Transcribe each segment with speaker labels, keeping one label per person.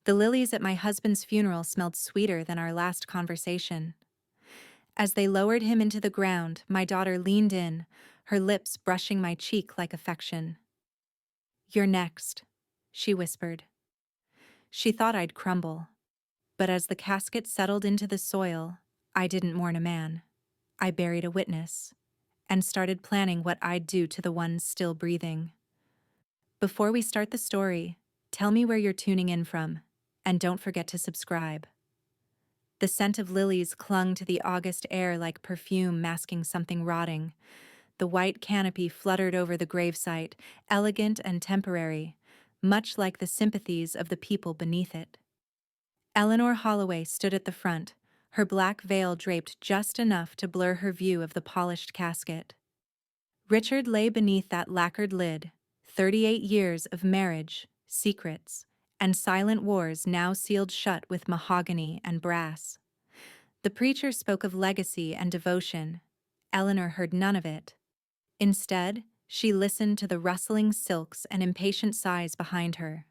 Speaker 1: The lilies at my husband's funeral smelled sweeter than our last conversation. As they lowered him into the ground, my daughter leaned in, her lips brushing my cheek like affection. "You're next," she whispered. She thought I'd crumble. But as the casket settled into the soil, I didn't mourn a man. I buried a witness, and started planning what I'd do to the ones still breathing. Before we start the story, tell me where you're tuning in from, and don't forget to subscribe. The scent of lilies clung to the August air like perfume masking something rotting. The white canopy fluttered over the gravesite, elegant and temporary, much like the sympathies of the people beneath it. Eleanor Holloway stood at the front, her black veil draped just enough to blur her view of the polished casket. Richard lay beneath that lacquered lid, 38 years of marriage, secrets, and silent wars now sealed shut with mahogany and brass. The preacher spoke of legacy and devotion. Eleanor heard none of it. Instead, she listened to the rustling silks and impatient sighs behind her.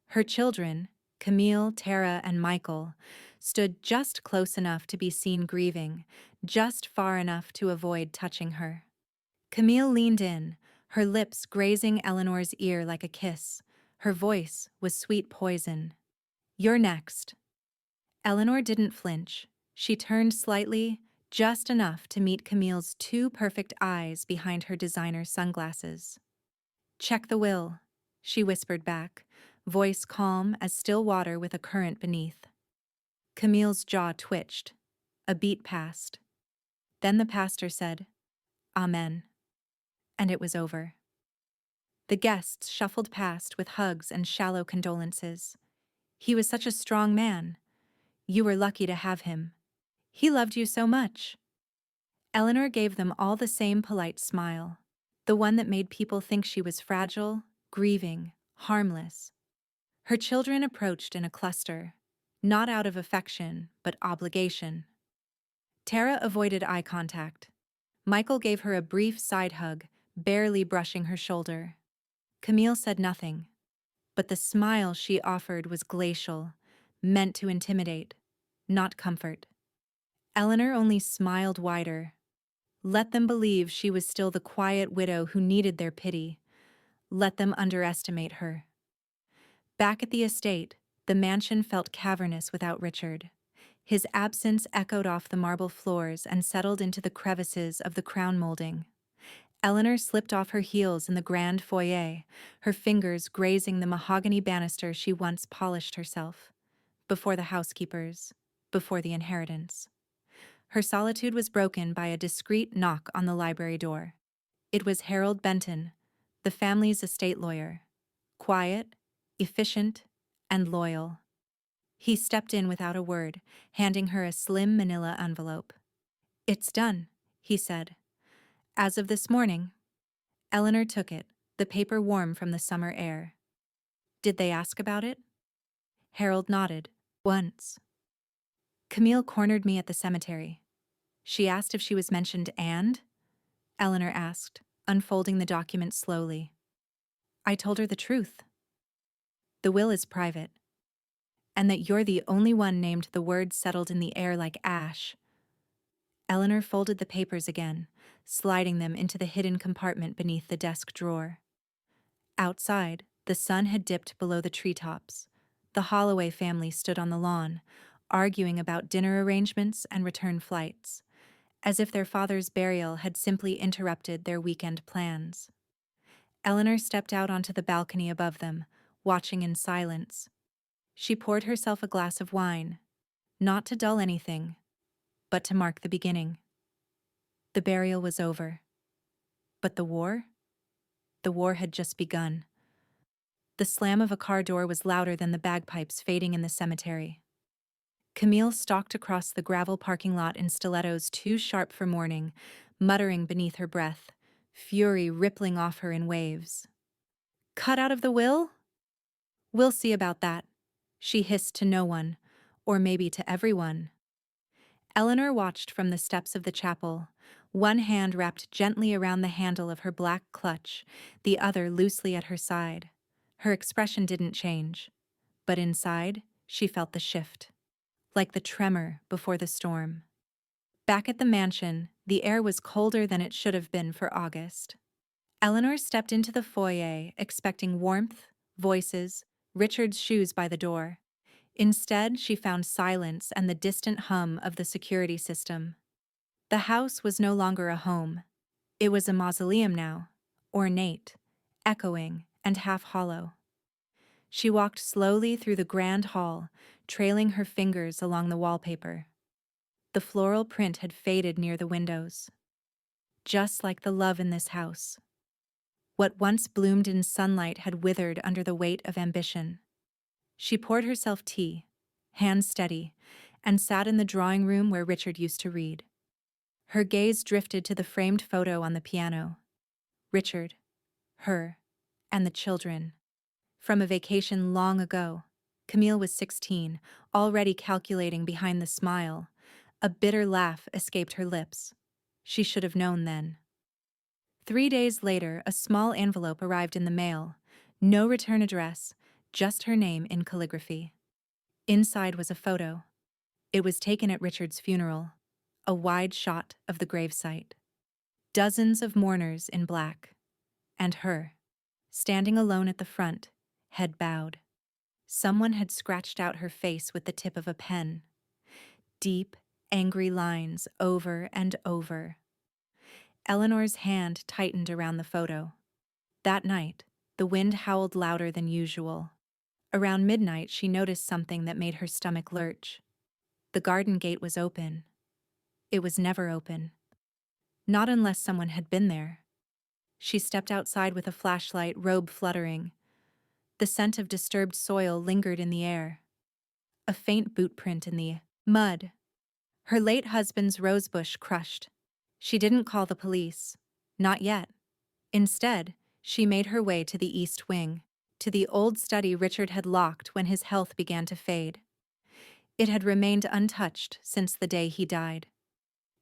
Speaker 1: Her children, Camille, Tara, and Michael, stood just close enough to be seen grieving, just far enough to avoid touching her. Camille leaned in, her lips grazing Eleanor's ear like a kiss. Her voice was sweet poison. "You're next." Eleanor didn't flinch. She turned slightly, just enough to meet Camille's two perfect eyes behind her designer sunglasses. "Check the will," she whispered back, voice calm as still water with a current beneath. Camille's jaw twitched. A beat passed. Then the pastor said, "Amen." And it was over. The guests shuffled past with hugs and shallow condolences. "He was such a strong man. You were lucky to have him. He loved you so much." Eleanor gave them all the same polite smile, the one that made people think she was fragile, grieving, harmless. Her children approached in a cluster, not out of affection, but obligation. Tara avoided eye contact. Michael gave her a brief side hug, barely brushing her shoulder. Camille said nothing, but the smile she offered was glacial, meant to intimidate, not comfort. Eleanor only smiled wider. Let them believe she was still the quiet widow who needed their pity. Let them underestimate her. Back at the estate, the mansion felt cavernous without Richard. His absence echoed off the marble floors and settled into the crevices of the crown molding. Eleanor slipped off her heels in the grand foyer, her fingers grazing the mahogany banister she once polished herself. Before the housekeepers, before the inheritance. Her solitude was broken by a discreet knock on the library door. It was Harold Benton, the family's estate lawyer. Quiet, efficient, and loyal. He stepped in without a word, handing her a slim manila envelope. "It's done," he said. "As of this morning." Eleanor took it, the paper warm from the summer air. "Did they ask about it?" Harold nodded. "Once. Camille cornered me at the cemetery. She asked if she was mentioned and?" Eleanor asked, unfolding the document slowly. "I told her the truth. The will is private. And that you're the only one named. The words settled in the air like ash." Eleanor folded the papers again, sliding them into the hidden compartment beneath the desk drawer. Outside, the sun had dipped below the treetops. The Holloway family stood on the lawn, arguing about dinner arrangements and return flights, as if their father's burial had simply interrupted their weekend plans. Eleanor stepped out onto the balcony above them, watching in silence. She poured herself a glass of wine, not to dull anything, but to mark the beginning. The burial was over. But the war? The war had just begun. The slam of a car door was louder than the bagpipes fading in the cemetery. Camille stalked across the gravel parking lot in stilettos too sharp for mourning, muttering beneath her breath, fury rippling off her in waves. "Cut out of the will? We'll see about that," she hissed to no one, or maybe to everyone. Eleanor watched from the steps of the chapel, one hand wrapped gently around the handle of her black clutch, the other loosely at her side. Her expression didn't change, but inside, She felt the shift, like the tremor before the storm. Back at the mansion, the air was colder than it should have been for August. Eleanor stepped into the foyer, expecting warmth, voices, Richard's shoes by the door. Instead, she found silence and the distant hum of the security system. The house was no longer a home. It was a mausoleum now, ornate, echoing, and half hollow. She walked slowly through the grand hall, trailing her fingers along the wallpaper. The floral print had faded near the windows, just like the love in this house. What once bloomed in sunlight had withered under the weight of ambition. She poured herself tea, hands steady, and sat in the drawing room where Richard used to read. Her gaze drifted to the framed photo on the piano. Richard, her, and the children. From a vacation long ago. Camille was 16, already calculating behind the smile. A bitter laugh escaped her lips. She should have known then. 3 days later, a small envelope arrived in the mail. No return address, just her name in calligraphy. Inside was a photo. It was taken at Richard's funeral, a wide shot of the gravesite. Dozens of mourners in black. And her, standing alone at the front, head bowed. Someone had scratched out her face with the tip of a pen. Deep, angry lines over and over. Eleanor's hand tightened around the photo. That night, the wind howled louder than usual. Around midnight, she noticed something that made her stomach lurch. The garden gate was open. It was never open. Not unless someone had been there. She stepped outside with a flashlight, robe fluttering. The scent of disturbed soil lingered in the air. A faint boot print in the mud. Her late husband's rosebush crushed. She didn't call the police. Not yet. Instead, she made her way to the East Wing, to the old study Richard had locked when his health began to fade. It had remained untouched since the day he died.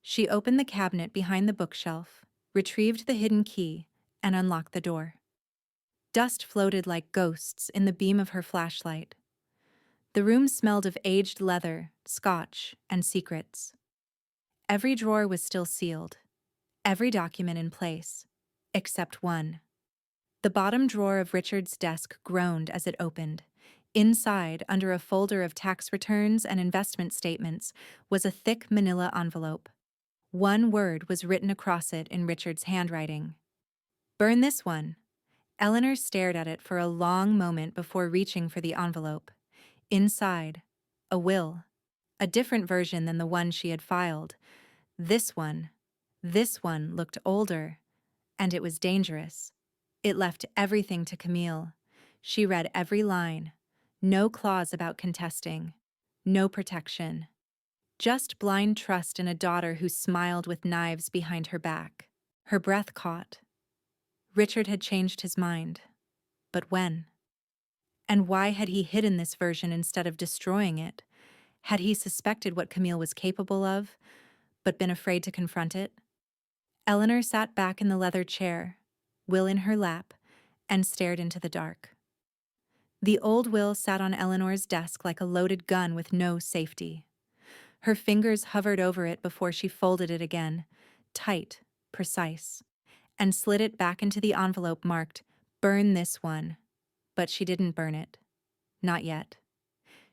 Speaker 1: She opened the cabinet behind the bookshelf, retrieved the hidden key, and unlocked the door. Dust floated like ghosts in the beam of her flashlight. The room smelled of aged leather, scotch, and secrets. Every drawer was still sealed, every document in place, except one. The bottom drawer of Richard's desk groaned as it opened. Inside, under a folder of tax returns and investment statements, was a thick manila envelope. One word was written across it in Richard's handwriting. "Burn this one." Eleanor stared at it for a long moment before reaching for the envelope. Inside, a will. A different version than the one she had filed. This one looked older, and it was dangerous. It left everything to Camille. She read every line. No clause about contesting. No protection. Just blind trust in a daughter who smiled with knives behind her back. Her breath caught. Richard had changed his mind. But when? And why had he hidden this version instead of destroying it? Had he suspected what Camille was capable of, but been afraid to confront it? Eleanor sat back in the leather chair, will in her lap, and stared into the dark. The old will sat on Eleanor's desk like a loaded gun with no safety. Her fingers hovered over it before she folded it again, tight, precise, and slid it back into the envelope marked, "Burn this one." But she didn't burn it. Not yet.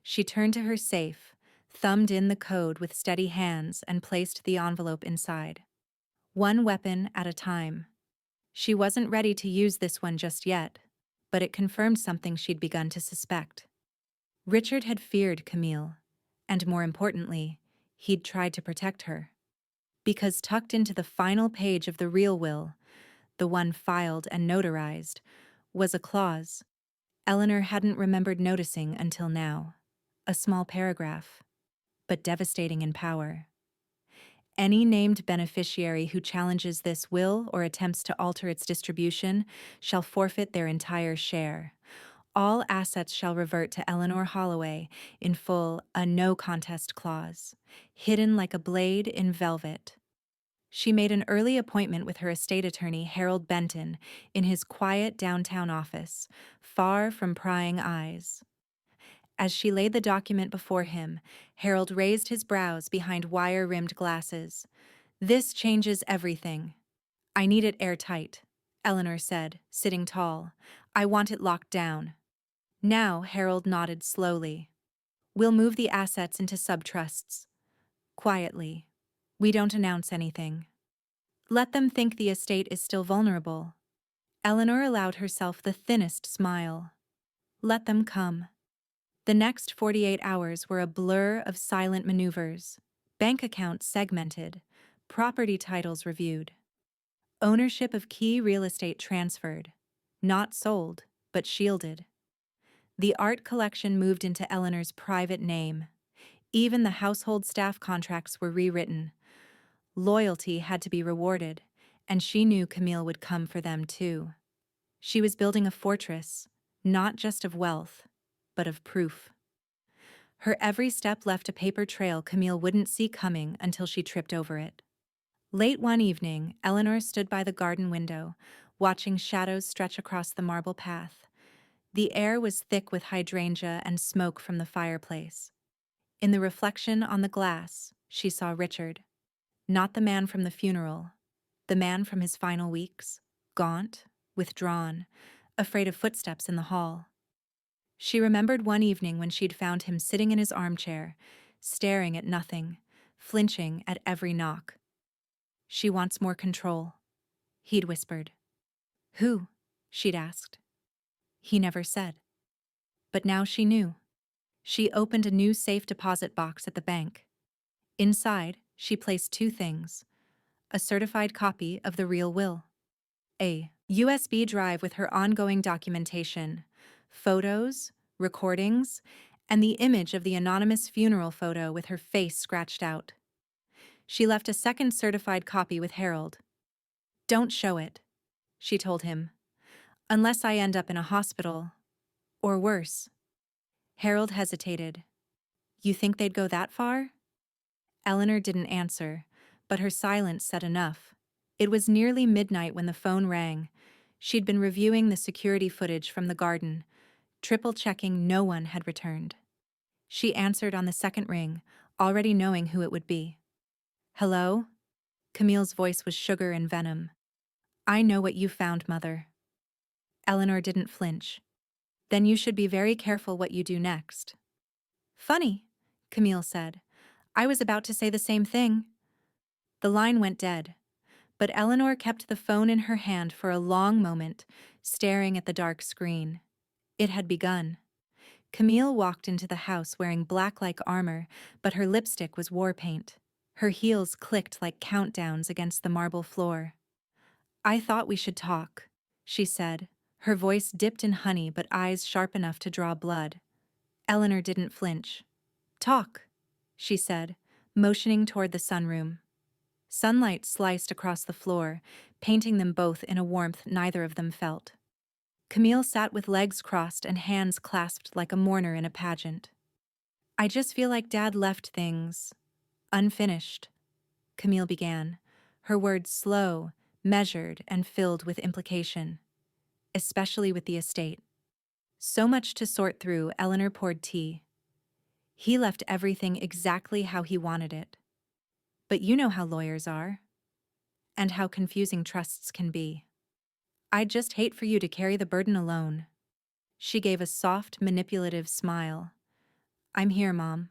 Speaker 1: She turned to her safe, thumbed in the code with steady hands, and placed the envelope inside. One weapon at a time. She wasn't ready to use this one just yet, but it confirmed something she'd begun to suspect. Richard had feared Camille, and more importantly, he'd tried to protect her. Because tucked into the final page of the real will, the one filed and notarized, was a clause Eleanor hadn't remembered noticing until now. A small paragraph, but devastating in power. Any named beneficiary who challenges this will or attempts to alter its distribution shall forfeit their entire share. All assets shall revert to Eleanor Holloway in full, a no contest clause, hidden like a blade in velvet. She made an early appointment with her estate attorney, Harold Benton, in his quiet downtown office, far from prying eyes. As she laid the document before him, Harold raised his brows behind wire-rimmed glasses. "This changes everything." "I need it airtight," Eleanor said, sitting tall. "I want it locked down." Now Harold nodded slowly. "We'll move the assets into subtrusts. Quietly. We don't announce anything. Let them think the estate is still vulnerable." Eleanor allowed herself the thinnest smile. Let them come. The next 48 hours were a blur of silent maneuvers. Bank accounts segmented, property titles reviewed. Ownership of key real estate transferred. Not sold, but shielded. The art collection moved into Eleanor's private name. Even the household staff contracts were rewritten. Loyalty had to be rewarded, and she knew Camille would come for them too. She was building a fortress, not just of wealth, but of proof. Her every step left a paper trail Camille wouldn't see coming until she tripped over it. Late one evening, Eleanor stood by the garden window, watching shadows stretch across the marble path. The air was thick with hydrangea and smoke from the fireplace. In the reflection on the glass, she saw Richard. Not the man from the funeral, the man from his final weeks, gaunt, withdrawn, afraid of footsteps in the hall. She remembered one evening when she'd found him sitting in his armchair, staring at nothing, flinching at every knock. "She wants more control," he'd whispered. "Who?" she'd asked. He never said. But now she knew. She opened a new safe deposit box at the bank. Inside, she placed two things: a certified copy of the real will, a USB drive with her ongoing documentation, photos, recordings, and the image of the anonymous funeral photo with her face scratched out. She left a second certified copy with Harold. "Don't show it," she told him, "unless I end up in a hospital. Or worse." Harold hesitated. "You think they'd go that far?" Eleanor didn't answer, but her silence said enough. It was nearly midnight when the phone rang. She'd been reviewing the security footage from the garden, triple-checking no one had returned. She answered on the second ring, already knowing who it would be. "Hello?" Camille's voice was sugar and venom. "I know what you found, Mother." Eleanor didn't flinch. "Then you should be very careful what you do next." "Funny," Camille said. "I was about to say the same thing." The line went dead, but Eleanor kept the phone in her hand for a long moment, staring at the dark screen. It had begun. Camille walked into the house wearing black-like armor, but her lipstick was war paint. Her heels clicked like countdowns against the marble floor. "I thought we should talk," she said, her voice dipped in honey but eyes sharp enough to draw blood. Eleanor didn't flinch. "Talk," she said, motioning toward the sunroom. Sunlight sliced across the floor, painting them both in a warmth neither of them felt. Camille sat with legs crossed and hands clasped like a mourner in a pageant. "I just feel like Dad left things unfinished," Camille began, her words slow, measured, and filled with implication. "Especially with the estate." So much to sort through, Eleanor poured tea. "He left everything exactly how he wanted it. But you know how lawyers are. And how confusing trusts can be. I'd just hate for you to carry the burden alone." She gave a soft, manipulative smile. "I'm here, Mom."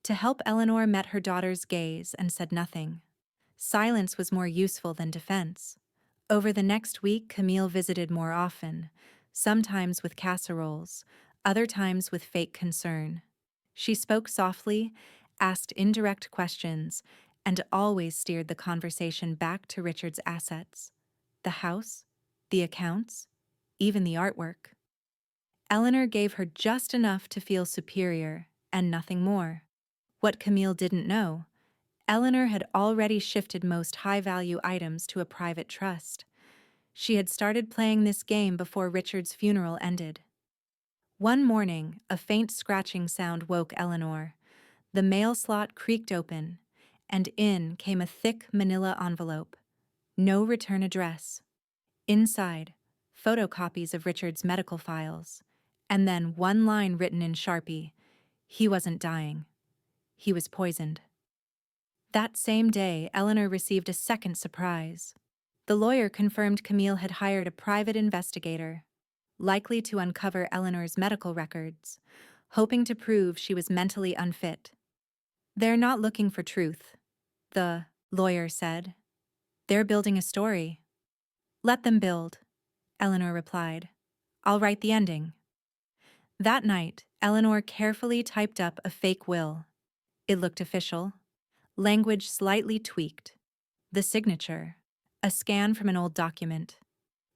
Speaker 1: To help, Eleanor met her daughter's gaze and said nothing. Silence was more useful than defense. Over the next week, Camille visited more often, sometimes with casseroles, other times with fake concern. She spoke softly, asked indirect questions, and always steered the conversation back to Richard's assets: the house, the accounts, even the artwork. Eleanor gave her just enough to feel superior, and nothing more. What Camille didn't know, Eleanor had already shifted most high-value items to a private trust. She had started playing this game before Richard's funeral ended. One morning, a faint scratching sound woke Eleanor. The mail slot creaked open, and in came a thick manila envelope. No return address. Inside, photocopies of Richard's medical files, And then one line written in Sharpie: he wasn't dying. He was poisoned. That same day, Eleanor received a second surprise. The lawyer confirmed Camille had hired a private investigator, likely to uncover Eleanor's medical records, hoping to prove she was mentally unfit. "They're not looking for truth," the lawyer said. "They're building a story." "Let them build," Eleanor replied. "I'll write the ending." That night, Eleanor carefully typed up a fake will. It looked official, language slightly tweaked. The signature, a scan from an old document.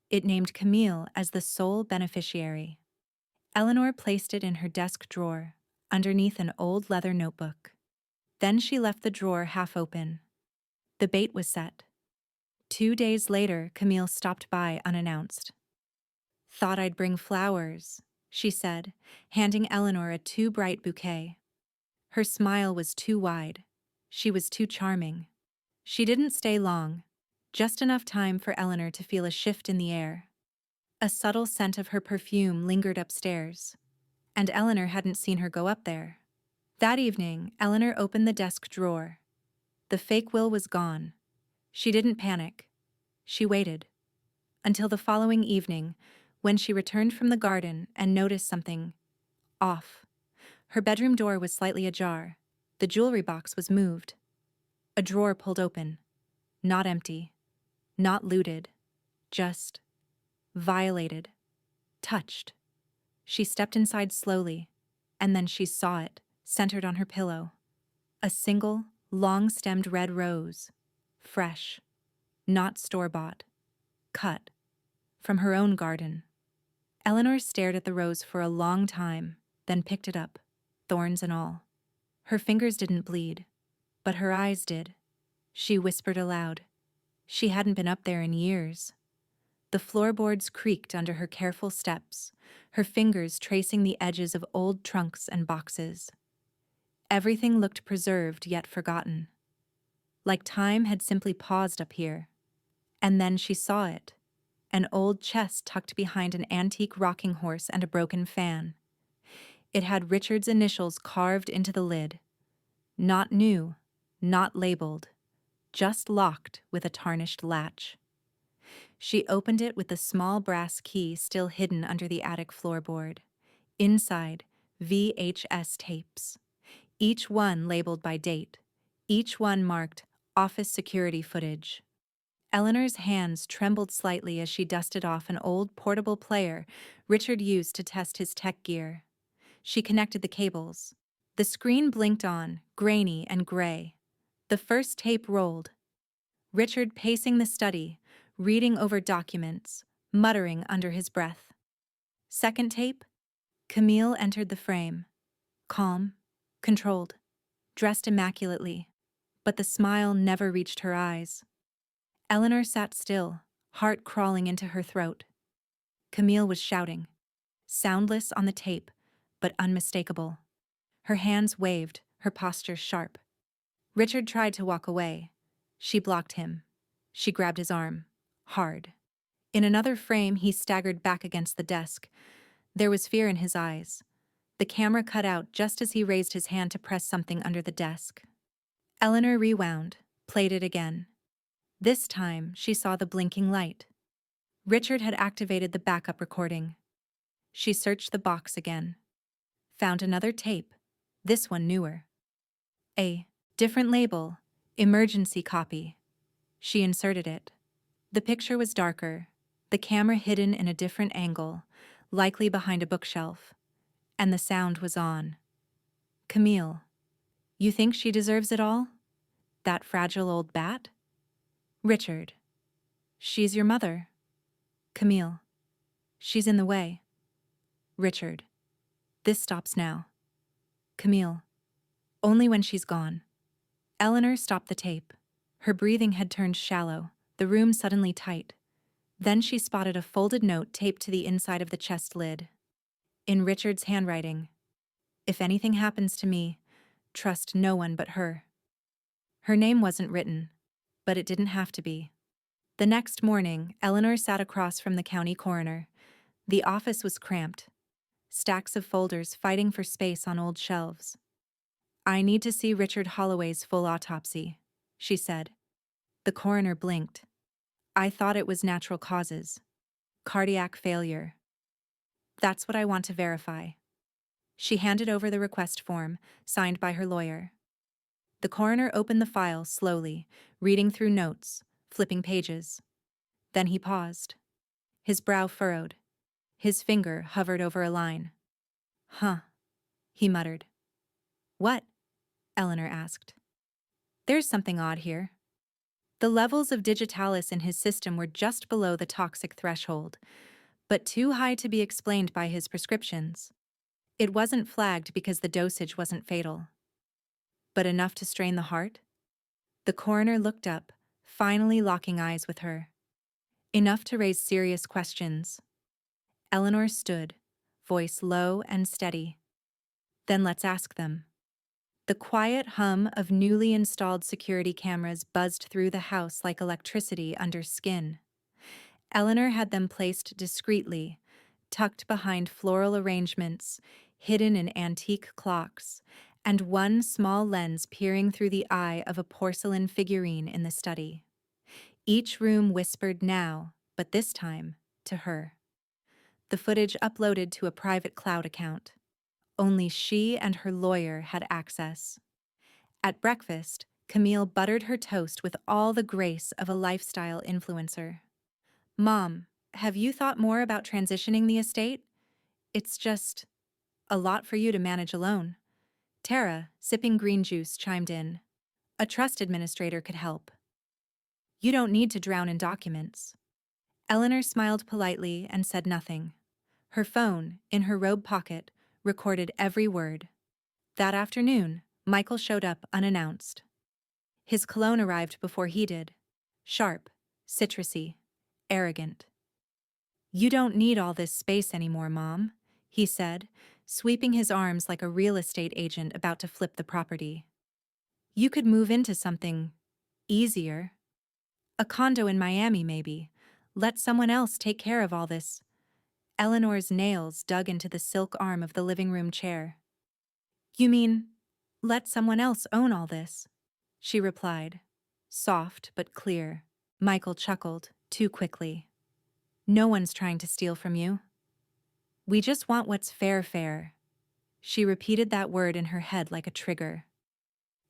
Speaker 1: It named Camille as the sole beneficiary. Eleanor placed it in her desk drawer, underneath an old leather notebook. Then she left the drawer half open. The bait was set. 2 days later, Camille stopped by unannounced. "Thought I'd bring flowers," she said, handing Eleanor a too bright bouquet. Her smile was too wide. She was too charming. She didn't stay long, just enough time for Eleanor to feel a shift in the air. A subtle scent of her perfume lingered upstairs, and Eleanor hadn't seen her go up there. That evening, Eleanor opened the desk drawer. The fake will was gone. She didn't panic. She waited. Until the following evening, when she returned from the garden and noticed something off. Her bedroom door was slightly ajar. The jewelry box was moved. A drawer pulled open. Not empty. Not looted. Just violated. Touched. She stepped inside slowly, and then she saw it, centered on her pillow. A single, long-stemmed red rose. Fresh. Not store-bought. Cut. From her own garden. Eleanor stared at the rose for a long time, then picked it up, thorns and all. Her fingers didn't bleed, but her eyes did. She whispered aloud. She hadn't been up there in years. The floorboards creaked under her careful steps, her fingers tracing the edges of old trunks and boxes. Everything looked preserved yet forgotten. Like time had simply paused up here. And then she saw it. An old chest tucked behind an antique rocking horse and a broken fan. It had Richard's initials carved into the lid. Not new, not labeled, just locked with a tarnished latch. She opened it with the small brass key still hidden under the attic floorboard. Inside, VHS tapes. Each one labeled by date. Each one marked office security footage. Eleanor's hands trembled slightly as she dusted off an old portable player Richard used to test his tech gear. She connected the cables. The screen blinked on, grainy and gray. The first tape rolled. Richard pacing the study, reading over documents, muttering under his breath. Second tape? Camille entered the frame. Calm, controlled, dressed immaculately, but the smile never reached her eyes. Eleanor sat still, heart crawling into her throat. Camille was shouting, soundless on the tape, but unmistakable. Her hands waved, her posture sharp. Richard tried to walk away. She blocked him. She grabbed his arm, hard. In another frame, he staggered back against the desk. There was fear in his eyes. The camera cut out just as he raised his hand to press something under the desk. Eleanor rewound, played it again. This time, she saw the blinking light. Richard had activated the backup recording. She searched the box again. Found another tape, this one newer. A different label, emergency copy. She inserted it. The picture was darker, the camera hidden in a different angle, likely behind a bookshelf. And the sound was on. Camille, you think she deserves it all? That fragile old bat? Richard, she's your mother. Camille, she's in the way. Richard, this stops now. Camille, only when she's gone. Eleanor stopped the tape. Her breathing had turned shallow, the room suddenly tight. Then she spotted a folded note taped to the inside of the chest lid. In Richard's handwriting, "If anything happens to me, trust no one but her." Her name wasn't written, but it didn't have to be. The next morning, Eleanor sat across from the county coroner. The office was cramped. stacks of folders fighting for space on old shelves. "I need to see Richard Holloway's full autopsy," she said. The coroner blinked. "I thought it was natural causes. Cardiac failure." "That's what I want to verify." She handed over the request form, signed by her lawyer. The coroner opened the file slowly, reading through notes, flipping pages. Then he paused. His brow furrowed. His finger hovered over a line. "Huh," he muttered. "What?" Eleanor asked. "There's something odd here." The levels of digitalis in his system were just below the toxic threshold, but too high to be explained by his prescriptions. It wasn't flagged because the dosage wasn't fatal. But enough to strain the heart? The coroner looked up, finally locking eyes with her. Enough to raise serious questions. Eleanor stood, voice low and steady. "Then let's ask them." The quiet hum of newly installed security cameras buzzed through the house like electricity under skin. Eleanor had them placed discreetly, tucked behind floral arrangements, hidden in antique clocks, and one small lens peering through the eye of a porcelain figurine in the study. Each room whispered now, but this time, to her. The footage uploaded to a private cloud account. Only she and her lawyer had access. At breakfast, Camille buttered her toast with all the grace of a lifestyle influencer. "Mom, have you thought more about transitioning the estate? It's just a lot for you to manage alone." Tara, sipping green juice, chimed in. "A trust administrator could help. You don't need to drown in documents." Eleanor smiled politely and said nothing. Her phone, in her robe pocket, recorded every word. That afternoon, Michael showed up unannounced. His cologne arrived before he did. Sharp, citrusy, arrogant. "You don't need all this space anymore, Mom," he said, sweeping his arms like a real estate agent about to flip the property. "You could move into something easier. A condo in Miami, maybe. Let someone else take care of all this." Eleanor's nails dug into the silk arm of the living room chair. "You mean, let someone else own all this?" she replied, soft but clear. Michael chuckled, too quickly. "No one's trying to steal from you. We just want what's fair." She repeated that word in her head like a trigger.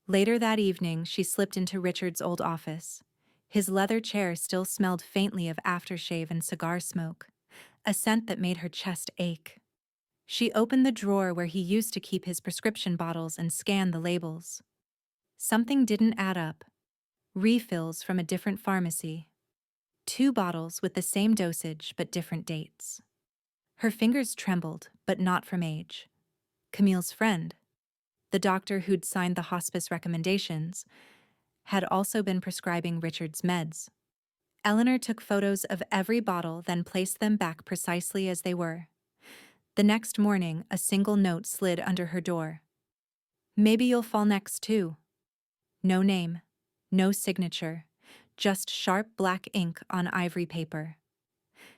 Speaker 1: Later that evening, she slipped into Richard's old office. His leather chair still smelled faintly of aftershave and cigar smoke, a scent that made her chest ache. She opened the drawer where he used to keep his prescription bottles and scanned the labels. Something didn't add up. Refills from a different pharmacy. 2 bottles with the same dosage but different dates. Her fingers trembled, but not from age. Camille's friend, the doctor who'd signed the hospice recommendations, had also been prescribing Richard's meds. Eleanor took photos of every bottle, then placed them back precisely as they were. The next morning, a single note slid under her door. "Maybe you'll fall next too." No name, no signature, just sharp black ink on ivory paper.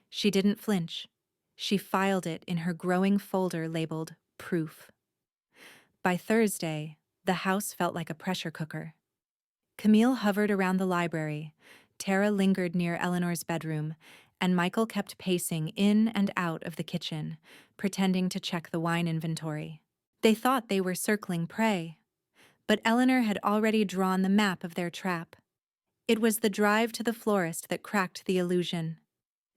Speaker 1: She didn't flinch. She filed it in her growing folder labeled Proof. By Thursday, the house felt like a pressure cooker. Camille hovered around the library, Tara lingered near Eleanor's bedroom, and Michael kept pacing in and out of the kitchen, pretending to check the wine inventory. They thought they were circling prey, but Eleanor had already drawn the map of their trap. It was the drive to the florist that cracked the illusion.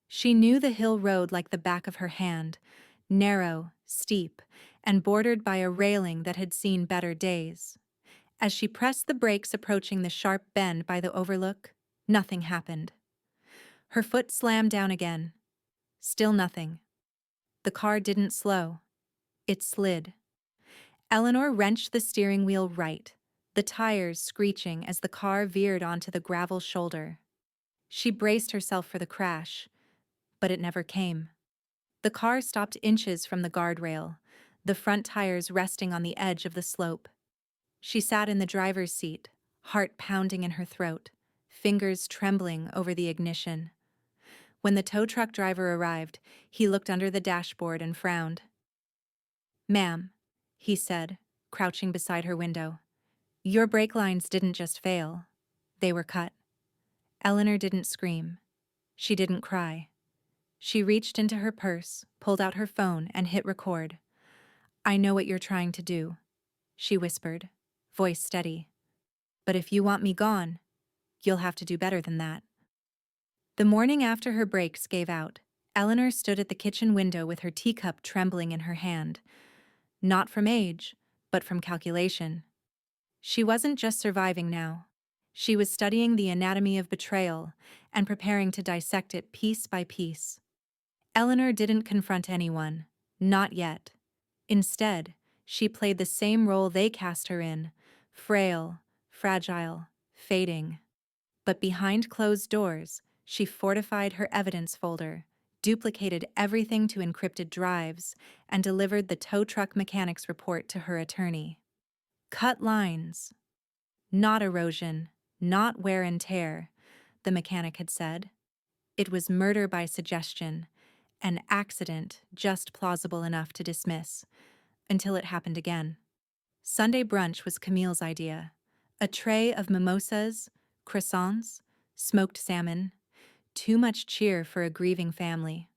Speaker 1: She knew the hill road like the back of her hand, narrow, steep, and bordered by a railing that had seen better days. As she pressed the brakes approaching the sharp bend by the overlook, nothing happened. Her foot slammed down again. Still nothing. The car didn't slow. It slid. Eleanor wrenched the steering wheel right, the tires screeching as the car veered onto the gravel shoulder. She braced herself for the crash, but it never came. The car stopped inches from the guardrail, the front tires resting on the edge of the slope. She sat in the driver's seat, heart pounding in her throat, fingers trembling over the ignition. When the tow truck driver arrived, he looked under the dashboard and frowned. Ma'am, he said, crouching beside her window. Your brake lines didn't just fail. They were cut. Eleanor didn't scream. She didn't cry. She reached into her purse, pulled out her phone, and hit record. I know what you're trying to do, she whispered, voice steady. But if you want me gone, you'll have to do better than that. The morning after her brakes gave out, Eleanor stood at the kitchen window with her teacup trembling in her hand. Not from age, but from calculation. She wasn't just surviving now. She was studying the anatomy of betrayal and preparing to dissect it piece by piece. Eleanor didn't confront anyone, not yet. Instead, she played the same role they cast her in, frail, fragile, fading. But behind closed doors, she fortified her evidence folder, duplicated everything to encrypted drives, and delivered the tow truck mechanic's report to her attorney. Cut lines. Not erosion, not wear and tear, the mechanic had said. It was murder by suggestion, an accident just plausible enough to dismiss, until it happened again. Sunday brunch was Camille's idea. A tray of mimosas, croissants, smoked salmon, too much cheer for a grieving family.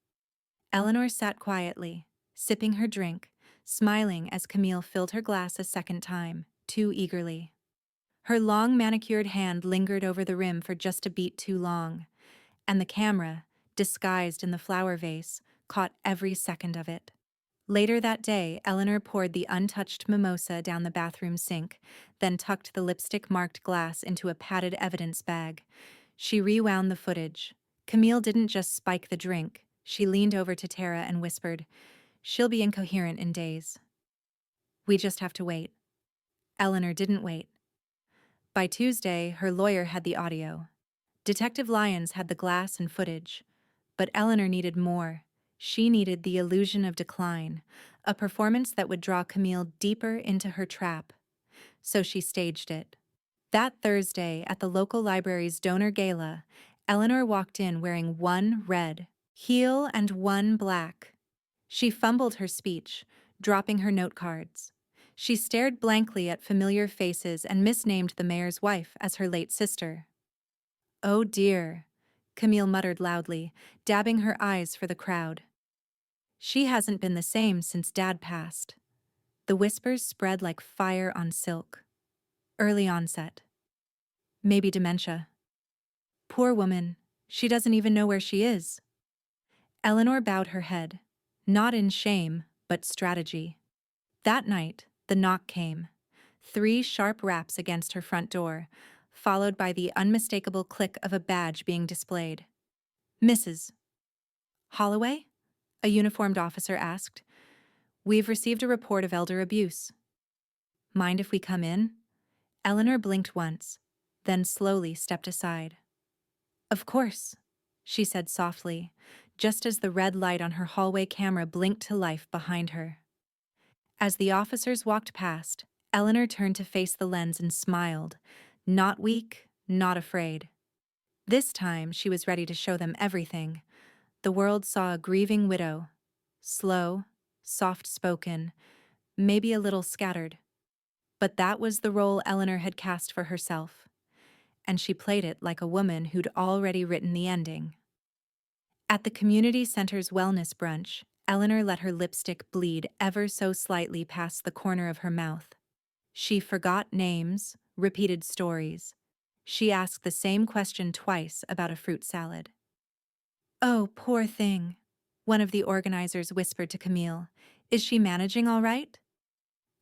Speaker 1: Eleanor sat quietly, sipping her drink, smiling as Camille filled her glass a second time, too eagerly. Her long manicured hand lingered over the rim for just a beat too long, and the camera, disguised in the flower vase, caught every second of it. Later that day, Eleanor poured the untouched mimosa down the bathroom sink, then tucked the lipstick-marked glass into a padded evidence bag. She rewound the footage. Camille didn't just spike the drink. She leaned over to Tara and whispered, "She'll be incoherent in days. We just have to wait." Eleanor didn't wait. By Tuesday, her lawyer had the audio. Detective Lyons had the glass and footage. But Eleanor needed more. She needed the illusion of decline, a performance that would draw Camille deeper into her trap. So she staged it. That Thursday, at the local library's donor gala, Eleanor walked in wearing one red heel and one black. She fumbled her speech, dropping her note cards. She stared blankly at familiar faces and misnamed the mayor's wife as her late sister. "Oh dear," Camille muttered loudly, dabbing her eyes for the crowd. "She hasn't been the same since Dad passed." The whispers spread like fire on silk. Early onset. Maybe dementia. Poor woman, she doesn't even know where she is. Eleanor bowed her head, not in shame, but strategy. That night, the knock came. 3 sharp raps against her front door, followed by the unmistakable click of a badge being displayed. "Mrs. Holloway?" a uniformed officer asked. "We've received a report of elder abuse." "Mind if we come in?" Eleanor blinked once, then slowly stepped aside. "Of course," she said softly, just as the red light on her hallway camera blinked to life behind her. As the officers walked past, Eleanor turned to face the lens and smiled, not weak, not afraid. This time she was ready to show them everything. The world saw a grieving widow, slow, soft-spoken, maybe a little scattered. But that was the role Eleanor had cast for herself, and she played it like a woman who'd already written the ending. At the community center's wellness brunch, Eleanor let her lipstick bleed ever so slightly past the corner of her mouth. She forgot names, repeated stories. She asked the same question twice about a fruit salad. "Oh, poor thing," one of the organizers whispered to Camille. "Is she managing all right?"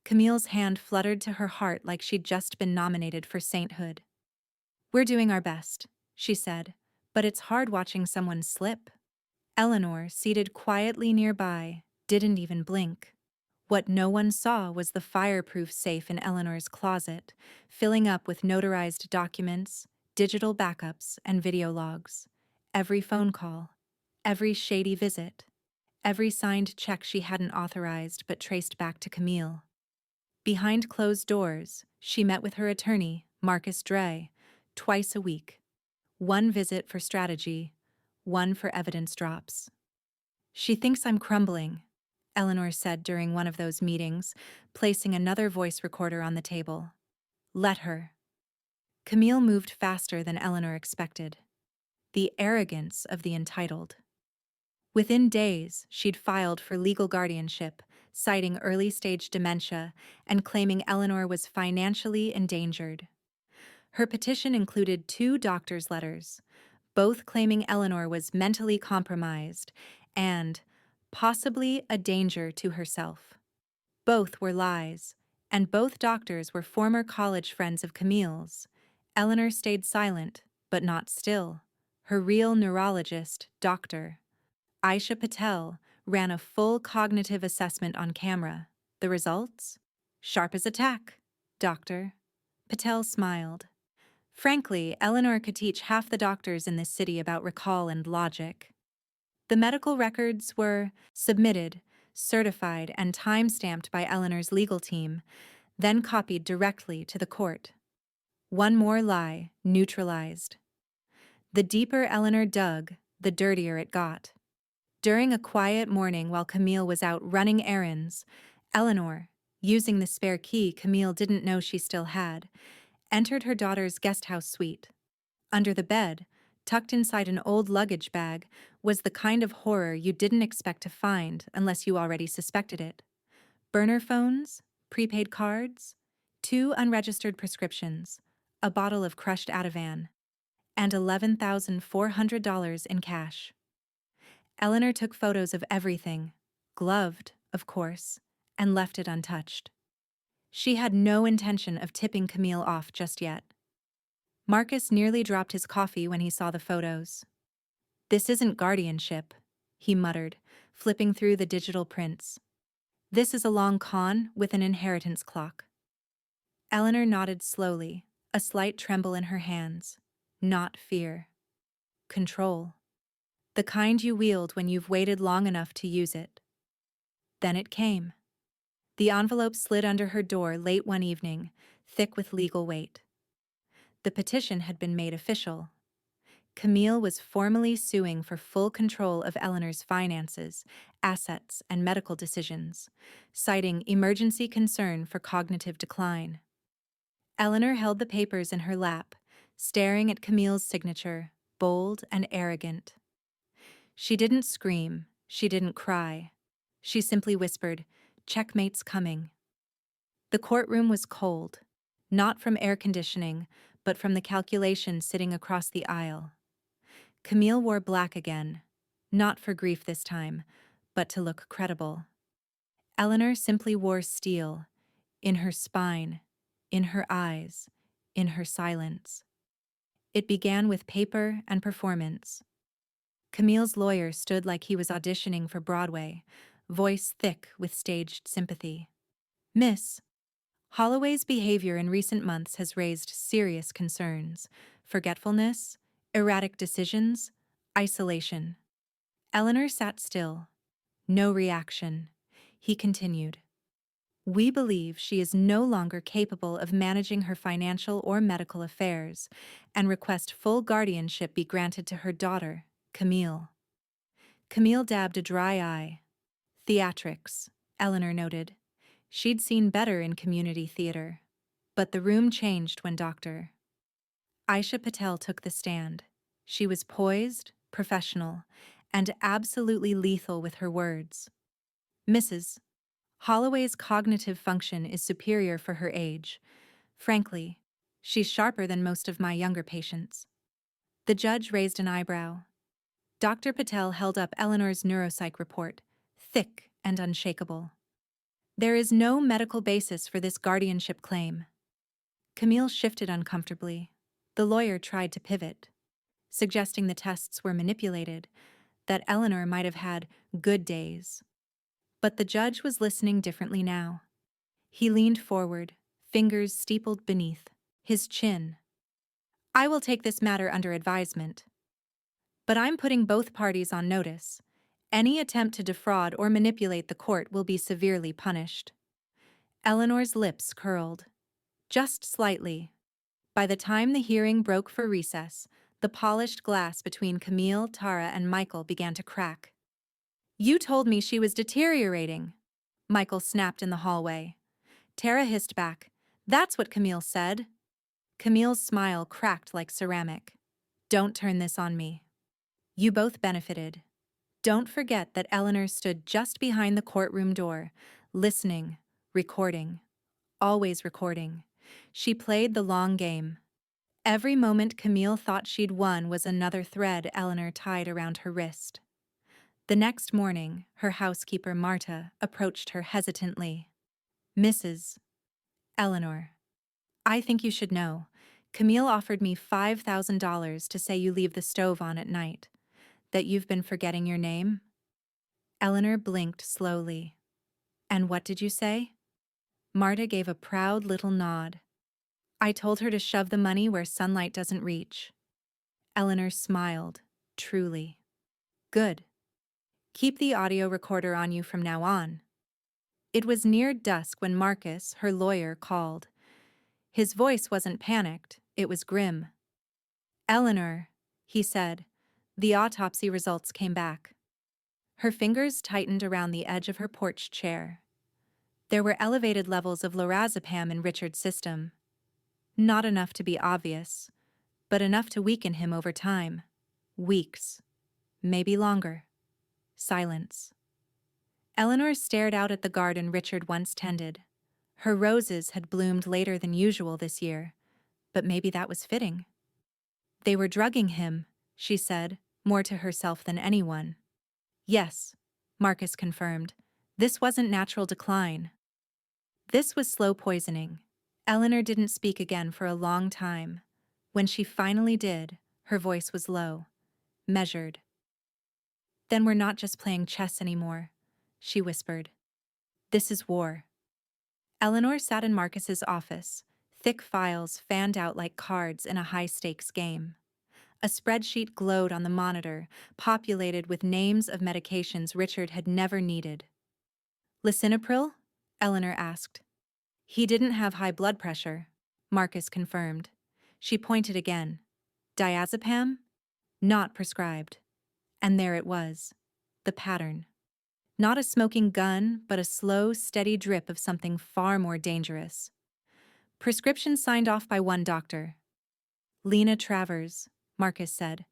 Speaker 1: Camille's hand fluttered to her heart like she'd just been nominated for sainthood. "We're doing our best," she said, "but it's hard watching someone slip." Eleanor, seated quietly nearby, didn't even blink. What no one saw was the fireproof safe in Eleanor's closet, filling up with notarized documents, digital backups, and video logs. Every phone call, every shady visit, every signed check she hadn't authorized but traced back to Camille. Behind closed doors, she met with her attorney, Marcus Dre, twice a week. One visit for strategy, one for evidence drops. "She thinks I'm crumbling," Eleanor said during one of those meetings, placing another voice recorder on the table. Let her. Camille moved faster than Eleanor expected. The arrogance of the entitled. Within days, she'd filed for legal guardianship, citing early-stage dementia and claiming Eleanor was financially endangered. Her petition included 2 doctors' letters, both claiming Eleanor was mentally compromised and possibly a danger to herself. Both were lies, and both doctors were former college friends of Camille's. Eleanor stayed silent, but not still. Her real neurologist, Dr. Aisha Patel, ran a full cognitive assessment on camera. The results? Sharp as a tack, Doctor. Patel smiled. Frankly, Eleanor could teach half the doctors in this city about recall and logic. The medical records were submitted, certified, and time-stamped by Eleanor's legal team, then copied directly to the court. One more lie, neutralized. The deeper Eleanor dug, the dirtier it got. During a quiet morning while Camille was out running errands, Eleanor, using the spare key Camille didn't know she still had, entered her daughter's guesthouse suite. Under the bed, tucked inside an old luggage bag, was the kind of horror you didn't expect to find unless you already suspected it. Burner phones, prepaid cards, 2 unregistered prescriptions, a bottle of crushed Ativan, and $11,400 in cash. Eleanor took photos of everything, gloved, of course, and left it untouched. She had no intention of tipping Camille off just yet. Marcus nearly dropped his coffee when he saw the photos. This isn't guardianship, he muttered, flipping through the digital prints. This is a long con with an inheritance clock. Eleanor nodded slowly, a slight tremble in her hands. Not fear. Control. The kind you wield when you've waited long enough to use it. Then it came. The envelope slid under her door late one evening, thick with legal weight. The petition had been made official. Camille was formally suing for full control of Eleanor's finances, assets, and medical decisions, citing emergency concern for cognitive decline. Eleanor held the papers in her lap, staring at Camille's signature, bold and arrogant. She didn't scream, she didn't cry. She simply whispered, "Checkmate's coming." The courtroom was cold, not from air conditioning, but from the calculation sitting across the aisle. Camille wore black again, not for grief this time, but to look credible. Eleanor simply wore steel, in her spine, in her eyes, in her silence. It began with paper and performance. Camille's lawyer stood like he was auditioning for Broadway, voice thick with staged sympathy. Miss, Holloway's behavior in recent months has raised serious concerns. Forgetfulness, erratic decisions, isolation. Eleanor sat still. No reaction. He continued. We believe she is no longer capable of managing her financial or medical affairs and request full guardianship be granted to her daughter, Camille. Camille dabbed a dry eye. Theatrics, Eleanor noted. She'd seen better in community theater. But the room changed when Dr. Aisha Patel took the stand. She was poised, professional, and absolutely lethal with her words. Mrs. Holloway's cognitive function is superior for her age. Frankly, she's sharper than most of my younger patients. The judge raised an eyebrow. Dr. Patel held up Eleanor's neuropsych report, thick and unshakable. There is no medical basis for this guardianship claim. Camille shifted uncomfortably. The lawyer tried to pivot, suggesting the tests were manipulated, that Eleanor might have had good days. But the judge was listening differently now. He leaned forward, fingers steepled beneath his chin. I will take this matter under advisement. But I'm putting both parties on notice. Any attempt to defraud or manipulate the court will be severely punished. Eleanor's lips curled. Just slightly. By the time the hearing broke for recess, the polished glass between Camille, Tara, and Michael began to crack. You told me she was deteriorating, Michael snapped in the hallway. Tara hissed back. That's what Camille said. Camille's smile cracked like ceramic. Don't turn this on me. You both benefited. Don't forget that Eleanor stood just behind the courtroom door, listening, recording, always recording. She played the long game. Every moment Camille thought she'd won was another thread Eleanor tied around her wrist. The next morning, her housekeeper Marta approached her hesitantly. Mrs. Eleanor, I think you should know. Camille offered me $5,000 to say you leave the stove on at night. That you've been forgetting your name? Eleanor blinked slowly. And what did you say? Marta gave a proud little nod. I told her to shove the money where sunlight doesn't reach. Eleanor smiled, truly. Good. Keep the audio recorder on you from now on. It was near dusk when Marcus, her lawyer, called. His voice wasn't panicked, it was grim. Eleanor, he said. The autopsy results came back. Her fingers tightened around the edge of her porch chair. There were elevated levels of lorazepam in Richard's system. Not enough to be obvious, but enough to weaken him over time. Weeks. Maybe longer. Silence. Eleanor stared out at the garden Richard once tended. Her roses had bloomed later than usual this year, but maybe that was fitting. They were drugging him, she said, more to herself than anyone. Yes, Marcus confirmed. This wasn't natural decline. This was slow poisoning. Eleanor didn't speak again for a long time. When she finally did, her voice was low, measured. Then we're not just playing chess anymore, she whispered. This is war. Eleanor sat in Marcus's office, thick files fanned out like cards in a high-stakes game. A spreadsheet glowed on the monitor, populated with names of medications Richard had never needed. Lisinopril? Eleanor asked. He didn't have high blood pressure, Marcus confirmed. She pointed again. Diazepam? Not prescribed. And there it was. The pattern. Not a smoking gun, but a slow, steady drip of something far more dangerous. Prescription signed off by one doctor. Lena Travers, Marcus said,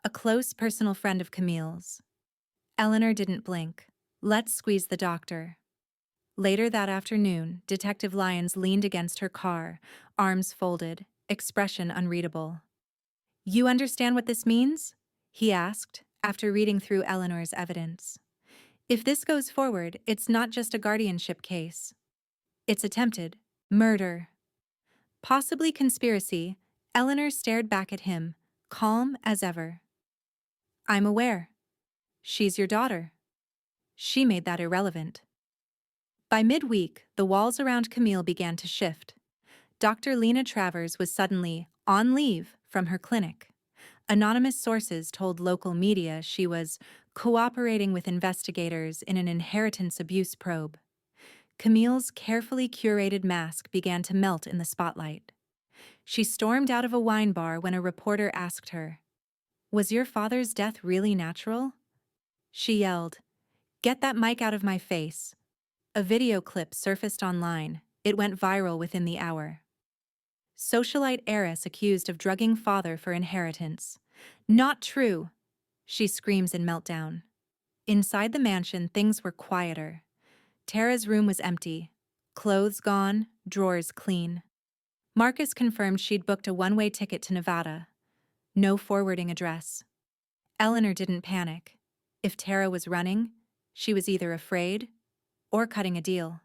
Speaker 1: a close personal friend of Camille's. Eleanor didn't blink. Let's squeeze the doctor. Later that afternoon, Detective Lyons leaned against her car, arms folded, expression unreadable. You understand what this means? He asked, after reading through Eleanor's evidence. If this goes forward, it's not just a guardianship case. It's attempted murder. Possibly conspiracy. Eleanor stared back at him, calm as ever. I'm aware. She's your daughter. She made that irrelevant. By midweek, the walls around Camille began to shift. Dr. Lena Travers was suddenly on leave from her clinic. Anonymous sources told local media she was cooperating with investigators in an inheritance abuse probe. Camille's carefully curated mask began to melt in the spotlight. She stormed out of a wine bar when a reporter asked her, "Was your father's death really natural?" She yelled, "Get that mic out of my face." A video clip surfaced online. It went viral within the hour. Socialite heiress accused of drugging father for inheritance. Not true, she screams in meltdown. Inside the mansion, things were quieter. Tara's room was empty. Clothes gone, drawers clean. Marcus confirmed she'd booked a one-way ticket to Nevada. No forwarding address. Eleanor didn't panic. If Tara was running, she was either afraid or cutting a deal.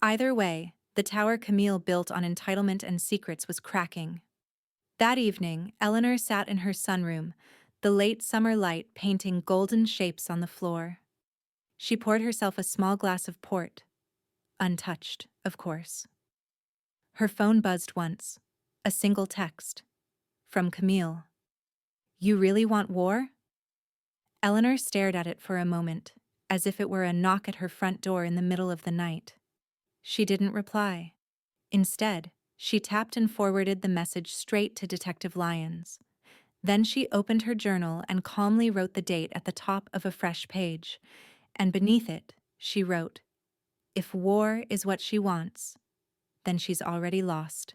Speaker 1: Either way, the tower Camille built on entitlement and secrets was cracking. That evening, Eleanor sat in her sunroom, the late summer light painting golden shapes on the floor. She poured herself a small glass of port. Untouched, of course. Her phone buzzed once. A single text. From Camille. You really want war? Eleanor stared at it for a moment, as if it were a knock at her front door in the middle of the night. She didn't reply. Instead, she tapped and forwarded the message straight to Detective Lyons. Then she opened her journal and calmly wrote the date at the top of a fresh page. And beneath it, she wrote, "If war is what she wants, then she's already lost."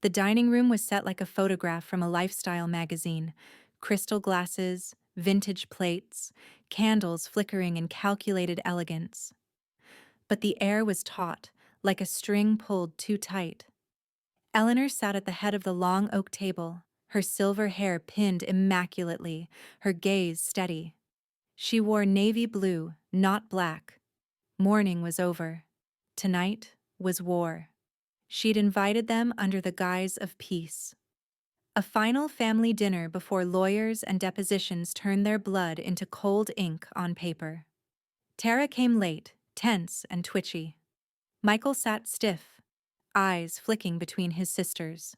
Speaker 1: The dining room was set like a photograph from a lifestyle magazine: crystal glasses, vintage plates, candles flickering in calculated elegance. But the air was taut, like a string pulled too tight. Eleanor sat at the head of the long oak table, her silver hair pinned immaculately, her gaze steady. She wore navy blue, not black. Morning was over. Tonight was war. She'd invited them under the guise of peace. A final family dinner before lawyers and depositions turned their blood into cold ink on paper. Tara came late, tense and twitchy. Michael sat stiff, eyes flicking between his sisters.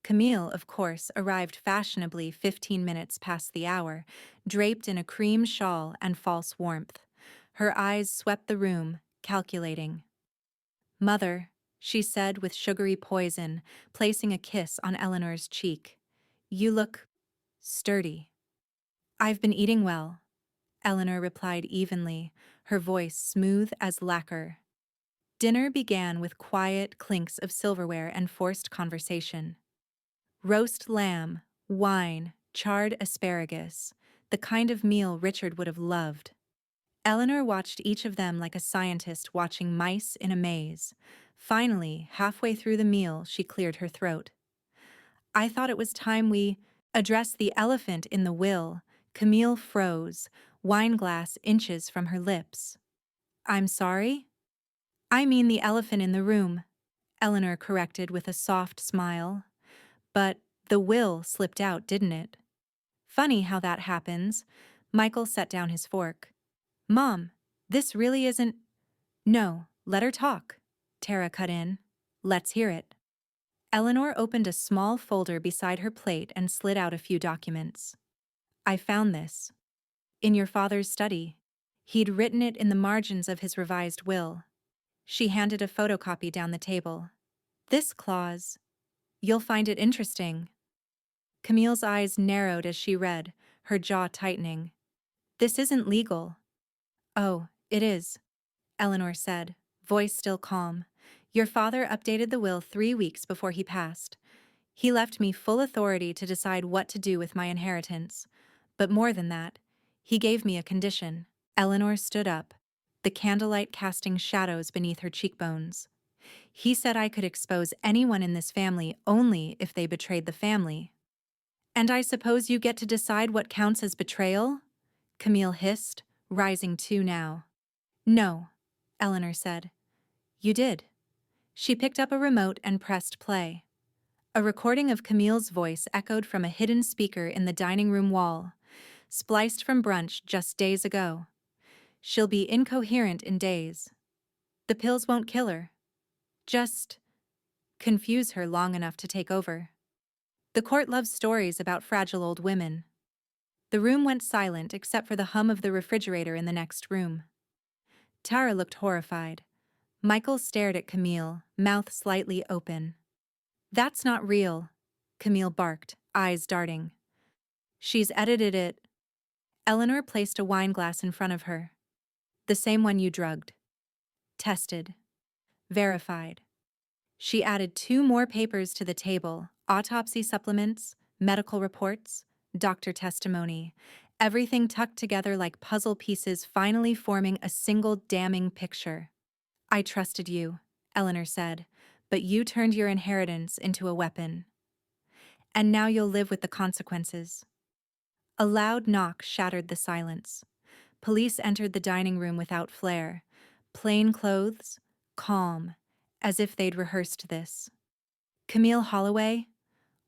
Speaker 1: Camille, of course, arrived fashionably 15 minutes past the hour, draped in a cream shawl and false warmth. Her eyes swept the room, calculating. "Mother," she said with sugary poison, placing a kiss on Eleanor's cheek, "you look sturdy." "I've been eating well," Eleanor replied evenly, her voice smooth as lacquer. Dinner began with quiet clinks of silverware and forced conversation. Roast lamb, wine, charred asparagus, the kind of meal Richard would have loved. Eleanor watched each of them like a scientist watching mice in a maze. Finally, halfway through the meal, she cleared her throat. "I thought it was time we addressed the elephant in the will." Camille froze, wineglass inches from her lips. "I'm sorry?" "I mean the elephant in the room," Eleanor corrected with a soft smile. "But the will slipped out, didn't it?" "Funny how that happens." Michael set down his fork. "Mom, this really isn't—" "No, let her talk," Tara cut in. "Let's hear it." Eleanor opened a small folder beside her plate and slid out a few documents. "I found this. In your father's study. He'd written it in the margins of his revised will." She handed a photocopy down the table. "This clause. You'll find it interesting." Camille's eyes narrowed as she read, her jaw tightening. "This isn't legal." "Oh, it is," Eleanor said, voice still calm. "Your father updated the will 3 weeks before he passed. He left me full authority to decide what to do with my inheritance. But more than that, he gave me a condition." Eleanor stood up, the candlelight casting shadows beneath her cheekbones. "He said I could expose anyone in this family only if they betrayed the family." "And I suppose you get to decide what counts as betrayal?" Camille hissed, rising too now. "No," Eleanor said. "You did." She picked up a remote and pressed play. A recording of Camille's voice echoed from a hidden speaker in the dining room wall, spliced from brunch just days ago. "She'll be incoherent in days. The pills won't kill her. Just confuse her long enough to take over. The court loves stories about fragile old women." The room went silent except for the hum of the refrigerator in the next room. Tara looked horrified. Michael stared at Camille, mouth slightly open. "That's not real," Camille barked, eyes darting. "She's edited it." Eleanor placed a wineglass in front of her. "The same one you drugged. Tested. Verified." She added 2 more papers to the table: autopsy supplements, medical reports, doctor testimony, everything tucked together like puzzle pieces finally forming a single damning picture. "I trusted you," Eleanor said, "but you turned your inheritance into a weapon. And now you'll live with the consequences." A loud knock shattered the silence. Police entered the dining room without flair, plain clothes, calm, as if they'd rehearsed this. "Camille Holloway,"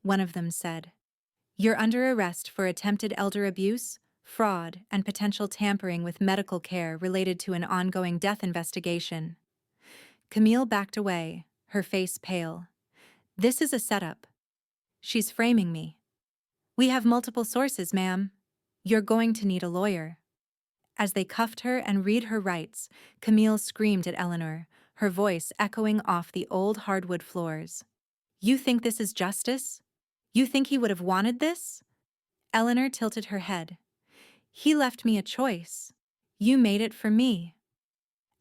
Speaker 1: one of them said, "you're under arrest for attempted elder abuse, fraud, and potential tampering with medical care related to an ongoing death investigation." Camille backed away, her face pale. "This is a setup. She's framing me." "We have multiple sources, ma'am. You're going to need a lawyer." As they cuffed her and read her rights, Camille screamed at Eleanor, her voice echoing off the old hardwood floors. "You think this is justice? You think he would have wanted this?" Eleanor tilted her head. He left me a choice. You made it for me.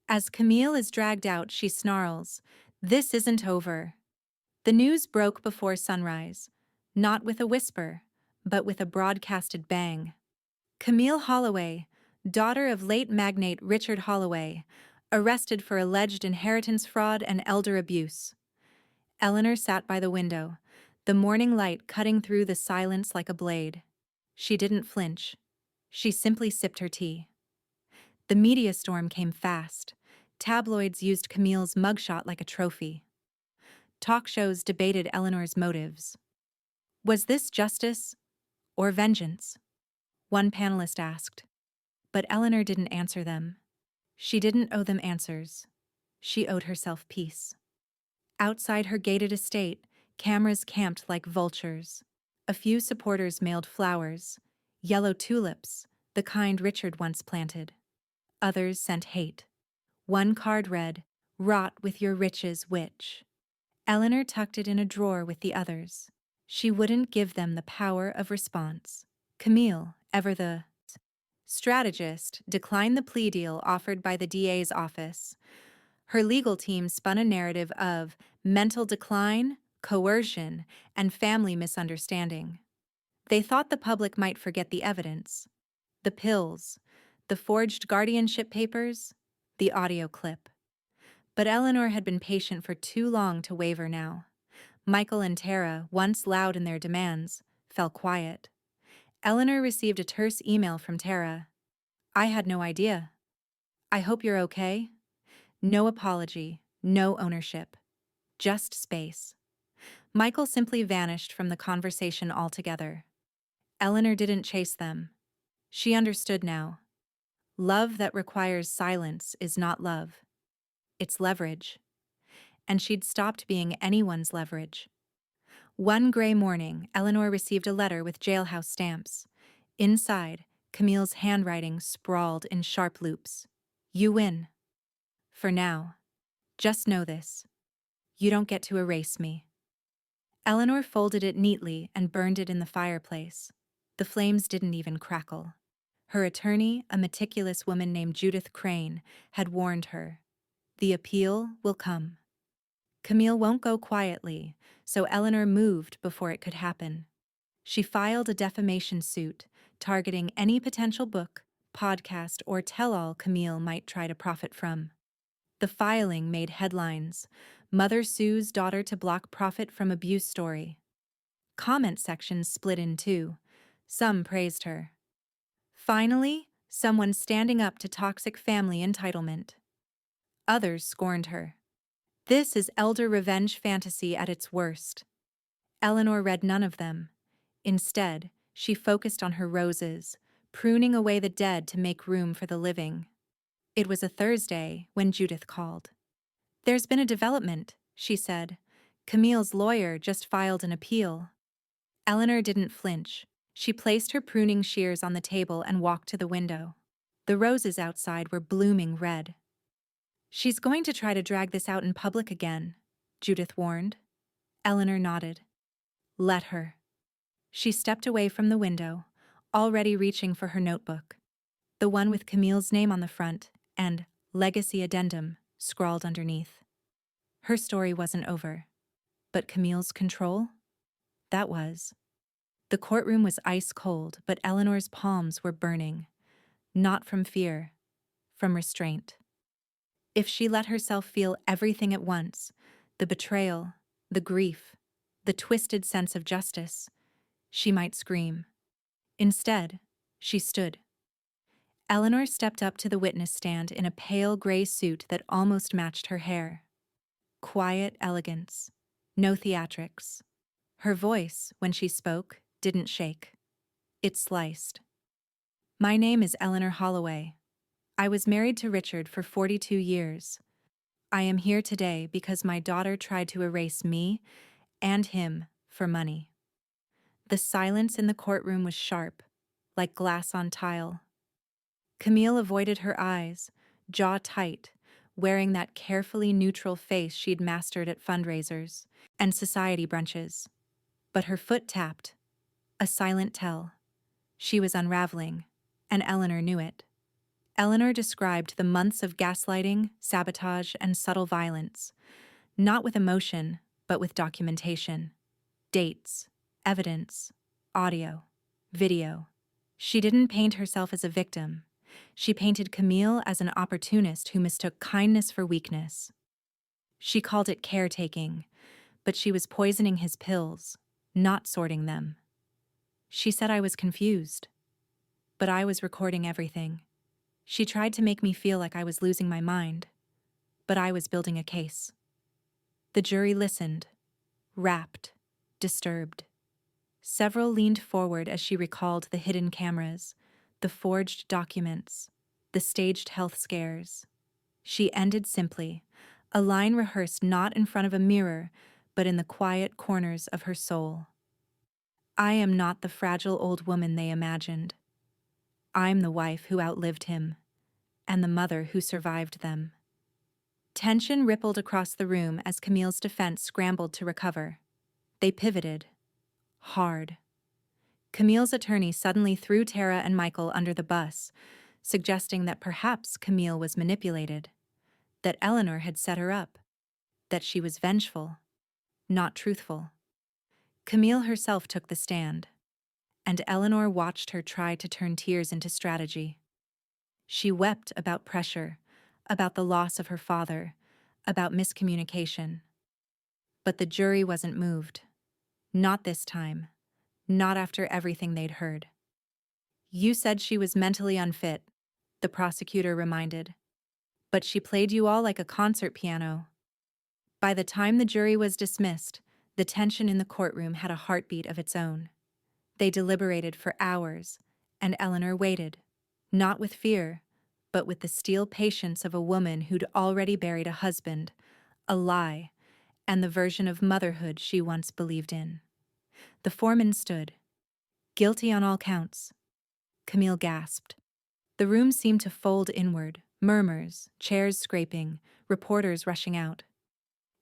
Speaker 1: As Camille is dragged out, she snarls, "This isn't over." The news broke before sunrise, not with a whisper, but with a broadcasted bang. Camille Holloway, daughter of late magnate Richard Holloway, arrested for alleged inheritance fraud and elder abuse. Eleanor sat by the window, the morning light cutting through the silence like a blade. She didn't flinch. She simply sipped her tea. The media storm came fast. Tabloids used Camille's mugshot like a trophy. Talk shows debated Eleanor's motives. Was this justice or vengeance? One panelist asked. But Eleanor didn't answer them. She didn't owe them answers. She owed herself peace. Outside her gated estate, cameras camped like vultures. A few supporters mailed flowers, yellow tulips, the kind Richard once planted. Others sent hate. One card read, "Rot with your riches, witch." Eleanor tucked it in a drawer with the others. She wouldn't give them the power of response. Camille, ever the strategist, declined the plea deal offered by the DA's office. Her legal team spun a narrative of mental decline, coercion, and family misunderstanding. They thought the public might forget the evidence. The pills, the forged guardianship papers, the audio clip. But Eleanor had been patient for too long to waver now. Michael and Tara, once loud in their demands, fell quiet. Eleanor received a terse email from Tara. "I had no idea. I hope you're okay." No apology, no ownership. Just space. Michael simply vanished from the conversation altogether. Eleanor didn't chase them. She understood now. Love that requires silence is not love. It's leverage. And she'd stopped being anyone's leverage. One gray morning, Eleanor received a letter with jailhouse stamps. Inside, Camille's handwriting sprawled in sharp loops. "You win. For now. Just know this. You don't get to erase me." Eleanor folded it neatly and burned it in the fireplace. The flames didn't even crackle. Her attorney, a meticulous woman named Judith Crane, had warned her. The appeal will come. Camille won't go quietly, so Eleanor moved before it could happen. She filed a defamation suit, targeting any potential book, podcast, or tell-all Camille might try to profit from. The filing made headlines. Mother sues daughter to block profit from abuse story. Comment sections split in two. Some praised her. Finally, someone standing up to toxic family entitlement. Others scorned her. This is elder revenge fantasy at its worst. Eleanor read none of them. Instead, she focused on her roses, pruning away the dead to make room for the living. It was a Thursday when Judith called. "There's been a development," she said. "Camille's lawyer just filed an appeal." Eleanor didn't flinch. She placed her pruning shears on the table and walked to the window. The roses outside were blooming red. "She's going to try to drag this out in public again," Judith warned. Eleanor nodded. "Let her." She stepped away from the window, already reaching for her notebook. The one with Camille's name on the front and "Legacy Addendum" scrawled underneath. Her story wasn't over. But Camille's control? That was. The courtroom was ice cold, but Eleanor's palms were burning. Not from fear, from restraint. If she let herself feel everything at once, the betrayal, the grief, the twisted sense of justice, she might scream. Instead, she stood. Eleanor stepped up to the witness stand in a pale gray suit that almost matched her hair. Quiet elegance, no theatrics. Her voice, when she spoke, didn't shake. It sliced. "My name is Eleanor Holloway. I was married to Richard for 42 years. I am here today because my daughter tried to erase me and him for money." The silence in the courtroom was sharp, like glass on tile. Camille avoided her eyes, jaw tight, wearing that carefully neutral face she'd mastered at fundraisers and society brunches. But her foot tapped, a silent tell. She was unraveling, and Eleanor knew it. Eleanor described the months of gaslighting, sabotage, and subtle violence, not with emotion, but with documentation. Dates, evidence, audio, video. She didn't paint herself as a victim. She painted Camille as an opportunist who mistook kindness for weakness. She called it caretaking, but she was poisoning his pills, not sorting them. She said I was confused, but I was recording everything. She tried to make me feel like I was losing my mind, but I was building a case. The jury listened, rapt, disturbed. Several leaned forward as she recalled the hidden cameras, the forged documents, the staged health scares. She ended simply, a line rehearsed not in front of a mirror, but in the quiet corners of her soul. I am not the fragile old woman they imagined. I'm the wife who outlived him, and the mother who survived them. Tension rippled across the room as Camille's defense scrambled to recover. They pivoted. Hard. Camille's attorney suddenly threw Tara and Michael under the bus, suggesting that perhaps Camille was manipulated, that Eleanor had set her up, that she was vengeful, not truthful. Camille herself took the stand, and Eleanor watched her try to turn tears into strategy. She wept about pressure, about the loss of her father, about miscommunication. But the jury wasn't moved. Not this time. Not after everything they'd heard. You said she was mentally unfit, the prosecutor reminded. But she played you all like a concert piano. By the time the jury was dismissed, the tension in the courtroom had a heartbeat of its own. They deliberated for hours, and Eleanor waited, not with fear, but with the steel patience of a woman who'd already buried a husband, a lie, and the version of motherhood she once believed in. The foreman stood. Guilty on all counts. Camille gasped. The room seemed to fold inward, murmurs, chairs scraping, reporters rushing out.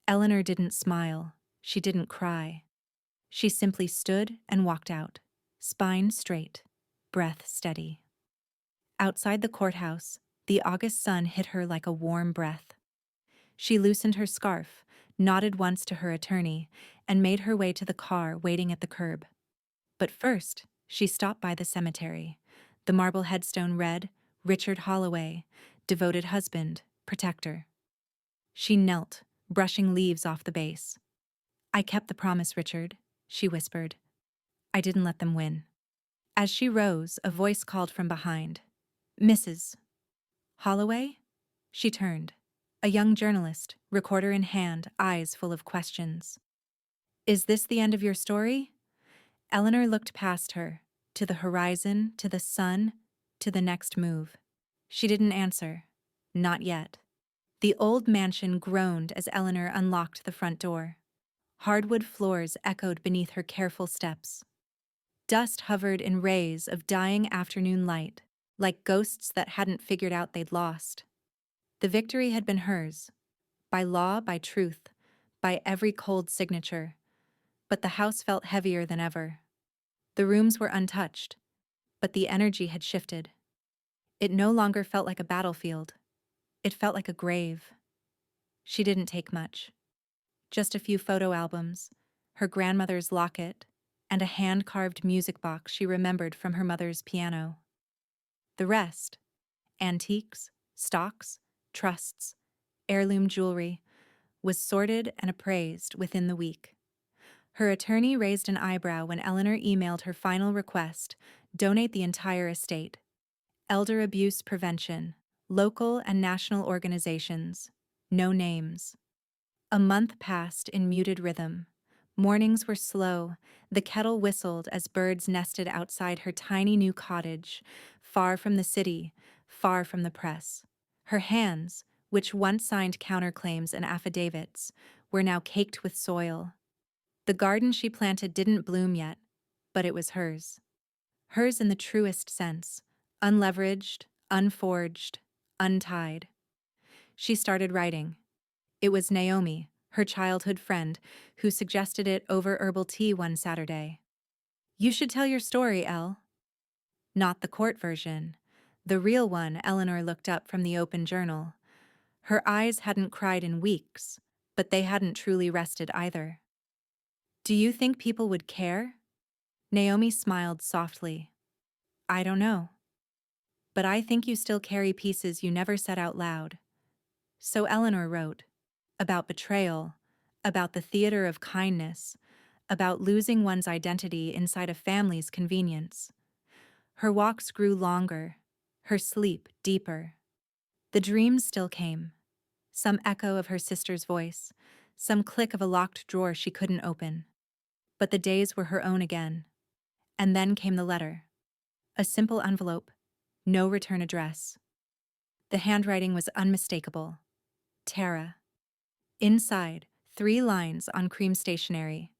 Speaker 1: Eleanor didn't smile. She didn't cry. She simply stood and walked out, spine straight, breath steady. Outside the courthouse, the August sun hit her like a warm breath. She loosened her scarf, nodded once to her attorney, and made her way to the car waiting at the curb. But first, she stopped by the cemetery. The marble headstone read, Richard Holloway, devoted husband, protector. She knelt, brushing leaves off the base. I kept the promise, Richard, she whispered. I didn't let them win. As she rose, a voice called from behind. Mrs. Holloway? She turned. A young journalist, recorder in hand, eyes full of questions. Is this the end of your story? Eleanor looked past her, to the horizon, to the sun, to the next move. She didn't answer. Not yet. The old mansion groaned as Eleanor unlocked the front door. Hardwood floors echoed beneath her careful steps. Dust hovered in rays of dying afternoon light, like ghosts that hadn't figured out they'd lost. The victory had been hers, by law, by truth, by every cold signature, but the house felt heavier than ever. The rooms were untouched, but the energy had shifted. It no longer felt like a battlefield. It felt like a grave. She didn't take much. Just a few photo albums, her grandmother's locket, and a hand-carved music box she remembered from her mother's piano. The rest, antiques, stocks, trusts, heirloom jewelry, was sorted and appraised within the week. Her attorney raised an eyebrow when Eleanor emailed her final request, donate the entire estate. Elder abuse prevention, local and national organizations, no names. A month passed in muted rhythm. Mornings were slow. The kettle whistled as birds nested outside her tiny new cottage, far from the city, far from the press. Her hands, which once signed counterclaims and affidavits, were now caked with soil. The garden she planted didn't bloom yet, but it was hers. Hers in the truest sense, unleveraged, unforged, untied. She started writing. It was Naomi, her childhood friend, who suggested it over herbal tea one Saturday. You should tell your story, Elle. Not the court version. The real one. Eleanor looked up from the open journal. Her eyes hadn't cried in weeks, but they hadn't truly rested either. Do you think people would care? Naomi smiled softly. I don't know. But I think you still carry pieces you never said out loud. So Eleanor wrote about betrayal, about the theater of kindness, about losing one's identity inside a family's convenience. Her walks grew longer, her sleep deeper. The dreams still came. Some echo of her sister's voice, some click of a locked drawer she couldn't open. But the days were her own again. And then came the letter. A simple envelope, no return address. The handwriting was unmistakable. Tara. Inside, 3 lines on cream stationery.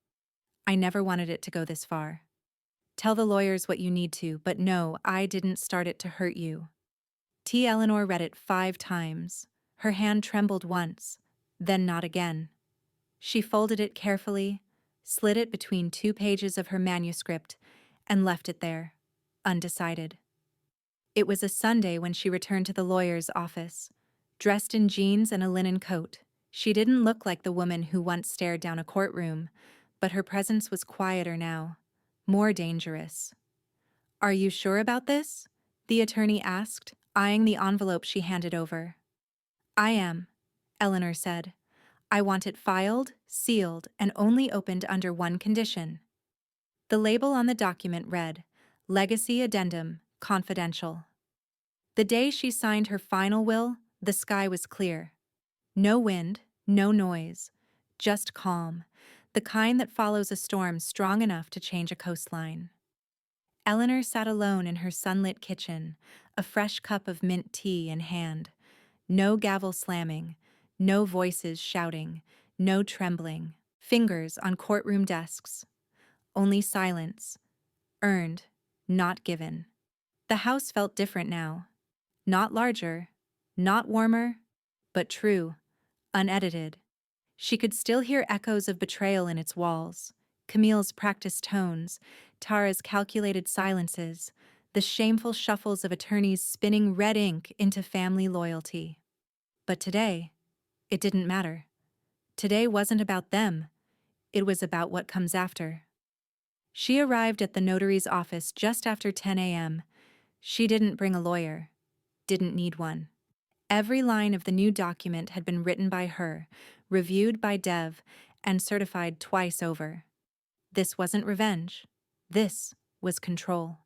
Speaker 1: I never wanted it to go this far. Tell the lawyers what you need to, but no, I didn't start it to hurt you. T. Eleanor read it 5 times. Her hand trembled once, then not again. She folded it carefully, slid it between 2 pages of her manuscript, and left it there, undecided. It was a Sunday when she returned to the lawyer's office. Dressed in jeans and a linen coat, she didn't look like the woman who once stared down a courtroom, but her presence was quieter now, more dangerous. Are you sure about this? The attorney asked, eyeing the envelope she handed over. I am, Eleanor said. I want it filed, sealed, and only opened under one condition. The label on the document read, Legacy Addendum, Confidential. The day she signed her final will, the sky was clear. No wind, no noise, just calm, the kind that follows a storm strong enough to change a coastline. Eleanor sat alone in her sunlit kitchen, a fresh cup of mint tea in hand. No gavel slamming, no voices shouting, no trembling, fingers on courtroom desks. Only silence, earned, not given. The house felt different now. Not larger, not warmer, but true, unedited. She could still hear echoes of betrayal in its walls, Camille's practiced tones, Tara's calculated silences, the shameful shuffles of attorneys spinning red ink into family loyalty. But today, it didn't matter. Today wasn't about them. It was about what comes after. She arrived at the notary's office just after 10 a.m. She didn't bring a lawyer. Didn't need one. Every line of the new document had been written by her, reviewed by Dev, and certified twice over. This wasn't revenge. This was control.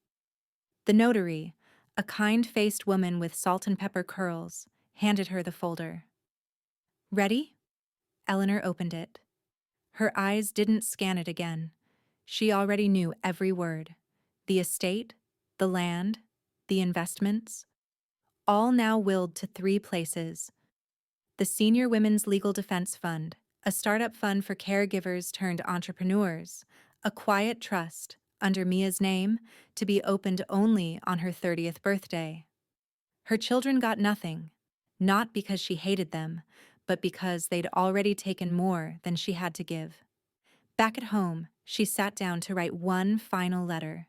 Speaker 1: The notary, a kind-faced woman with salt and pepper curls, handed her the folder. Ready? Eleanor opened it. Her eyes didn't scan it again. She already knew every word. The estate, the land, the investments, all now willed to 3 places. The Senior Women's Legal Defense Fund, a startup fund for caregivers turned entrepreneurs, a quiet trust, under Mia's name, to be opened only on her 30th birthday. Her children got nothing, not because she hated them, but because they'd already taken more than she had to give. Back at home, she sat down to write one final letter.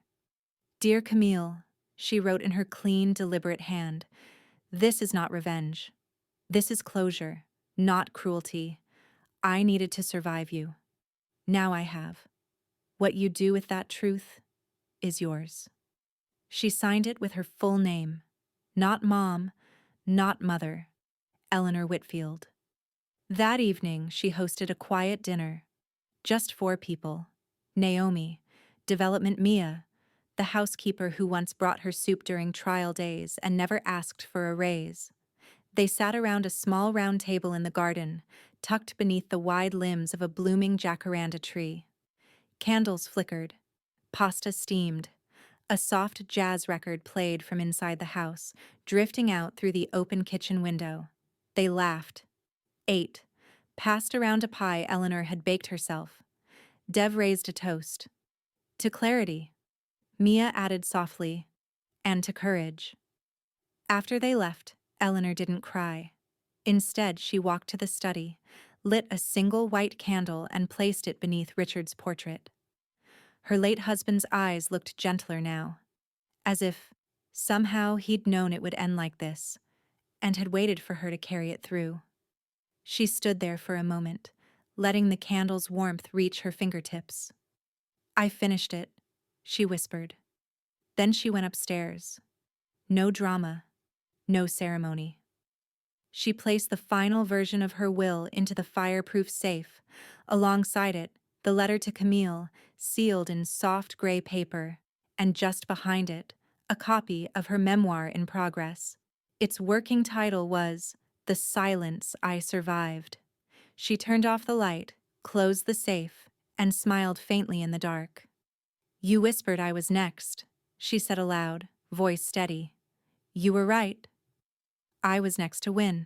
Speaker 1: Dear Camille, she wrote in her clean, deliberate hand, this is not revenge. This is closure, not cruelty. I needed to survive you. Now I have. What you do with that truth is yours. She signed it with her full name. Not Mom, not Mother. Eleanor Whitfield. That evening, she hosted a quiet dinner. Just 4 people. Naomi, development Mia, the housekeeper who once brought her soup during trial days and never asked for a raise. They sat around a small round table in the garden, tucked beneath the wide limbs of a blooming jacaranda tree. Candles flickered. Pasta steamed. A soft jazz record played from inside the house, drifting out through the open kitchen window. They laughed. Ate. Passed around a pie Eleanor had baked herself. Dev raised a toast. To clarity. Mia added softly. And to courage. After they left, Eleanor didn't cry. Instead, she walked to the study, lit a single white candle and placed it beneath Richard's portrait. Her late husband's eyes looked gentler now, as if Somehow he'd known it would end like this, and had waited for her to carry it through. She stood there for a moment, letting the candle's warmth reach her fingertips. "I finished it," she whispered. Then she went upstairs. No drama, no ceremony. She placed the final version of her will into the fireproof safe. Alongside it, the letter to Camille, sealed in soft gray paper, and just behind it, a copy of her memoir in progress. Its working title was The Silence I Survived. She turned off the light, closed the safe, and smiled faintly in the dark. "You whispered I was next," she said aloud, voice steady. "You were right. I was next to win."